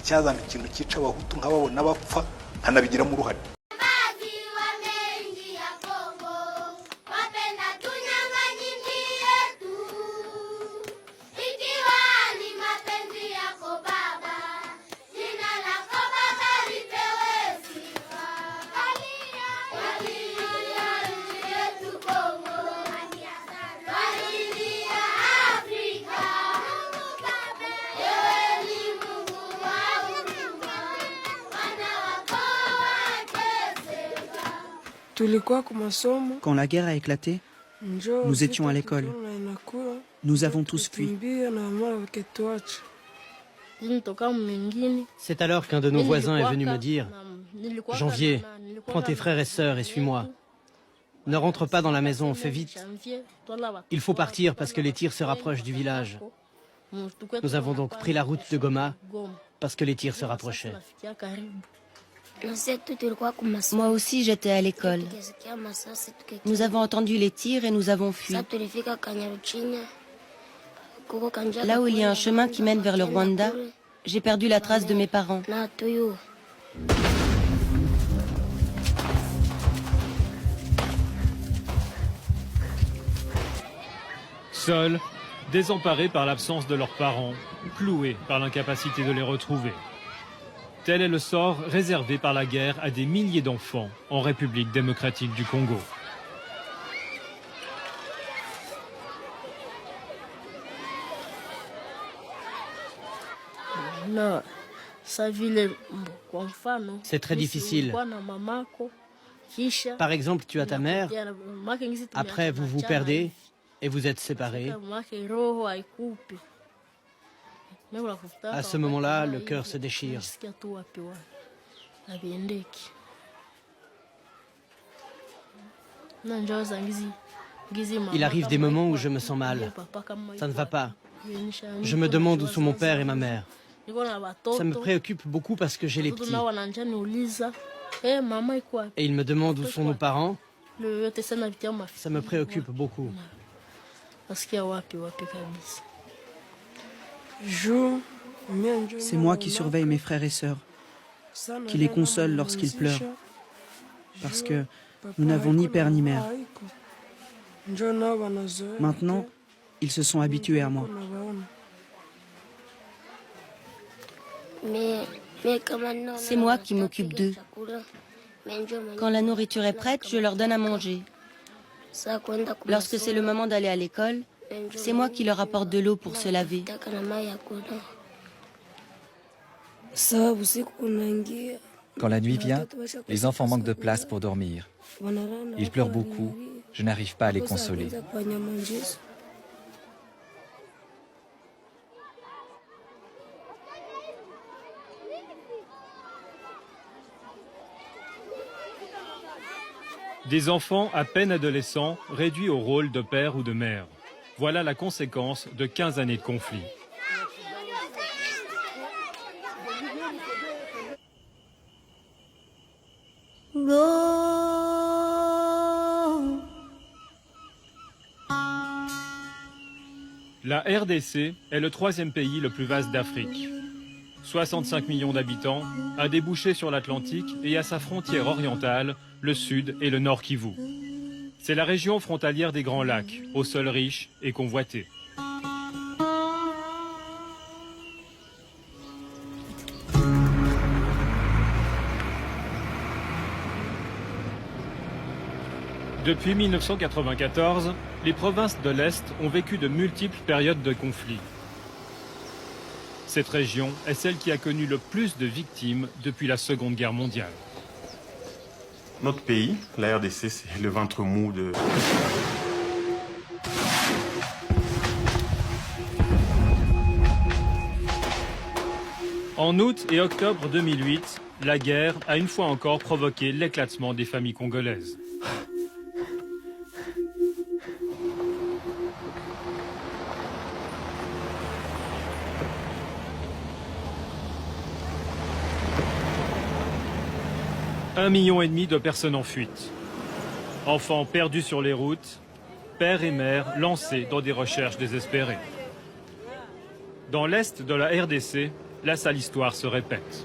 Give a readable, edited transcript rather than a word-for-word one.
cyazana ikintu cyica abahutu nkababona bapfa nkanabigiramo uruhare. Quand la guerre a éclaté, nous étions à l'école. Nous avons tous fui. C'est alors qu'un de nos voisins est venu me dire « Janvier, prends tes frères et sœurs et suis-moi. Ne rentre pas dans la maison, fais vite. Il faut partir parce que les tirs se rapprochent du village. » Nous avons donc pris la route de Goma parce que les tirs se rapprochaient. Moi aussi, j'étais à l'école. Nous avons entendu les tirs et nous avons fui. Là où il y a un chemin qui mène vers le Rwanda, j'ai perdu la trace de mes parents. Seuls, désemparés par l'absence de leurs parents, cloués par l'incapacité de les retrouver. Tel est le sort réservé par la guerre à des milliers d'enfants en République démocratique du Congo. C'est très difficile. Par exemple, tu as ta mère, après vous vous perdez et vous êtes séparés. À ce moment-là, le cœur se déchire. Il arrive des moments où je me sens mal. Ça ne va pas. Je me demande où sont mon père et ma mère. Ça me préoccupe beaucoup parce que j'ai les petits. Et ils me demandent où sont nos parents. Ça me préoccupe beaucoup. C'est moi qui surveille mes frères et sœurs, qui les console lorsqu'ils pleurent, parce que nous n'avons ni père ni mère. Maintenant, ils se sont habitués à moi. C'est moi qui m'occupe d'eux. Quand la nourriture est prête, je leur donne à manger. Lorsque c'est le moment d'aller à l'école, c'est moi qui leur apporte de l'eau pour se laver. Quand la nuit vient, les enfants manquent de place pour dormir. Ils pleurent beaucoup, je n'arrive pas à les consoler. Des enfants à peine adolescents réduits au rôle de père ou de mère. Voilà la conséquence de 15 années de conflit. La RDC est le troisième pays le plus vaste d'Afrique. 65 millions d'habitants, a débouché sur l'Atlantique et à sa frontière orientale, le sud et le nord Kivu. C'est la région frontalière des Grands Lacs, au sol riche et convoité. Depuis 1994, les provinces de l'Est ont vécu de multiples périodes de conflits. Cette région est celle qui a connu le plus de victimes depuis la Seconde Guerre mondiale. Notre pays, la RDC, c'est le ventre mou de... En août et octobre 2008, la guerre a une fois encore provoqué l'éclatement des familles congolaises. Un million et demi de personnes en fuite. Enfants perdus sur les routes, pères et mères lancés dans des recherches désespérées. Dans l'est de la RDC, la sale histoire se répète.